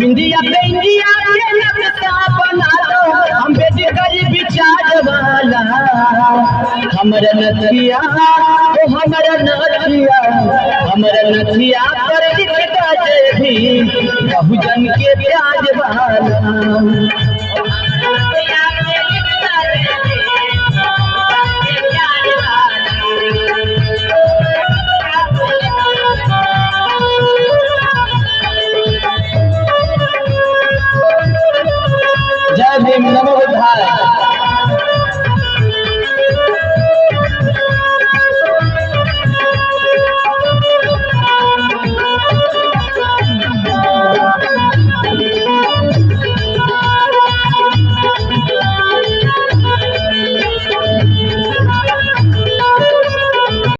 India पे India के नक्शा बना दो अम्बेडकर विचार वाला। हमारा नथिया ओ हमारा नथिया हमारा नथिया पर लिखता जे भी बहुजन के प्याज वाला।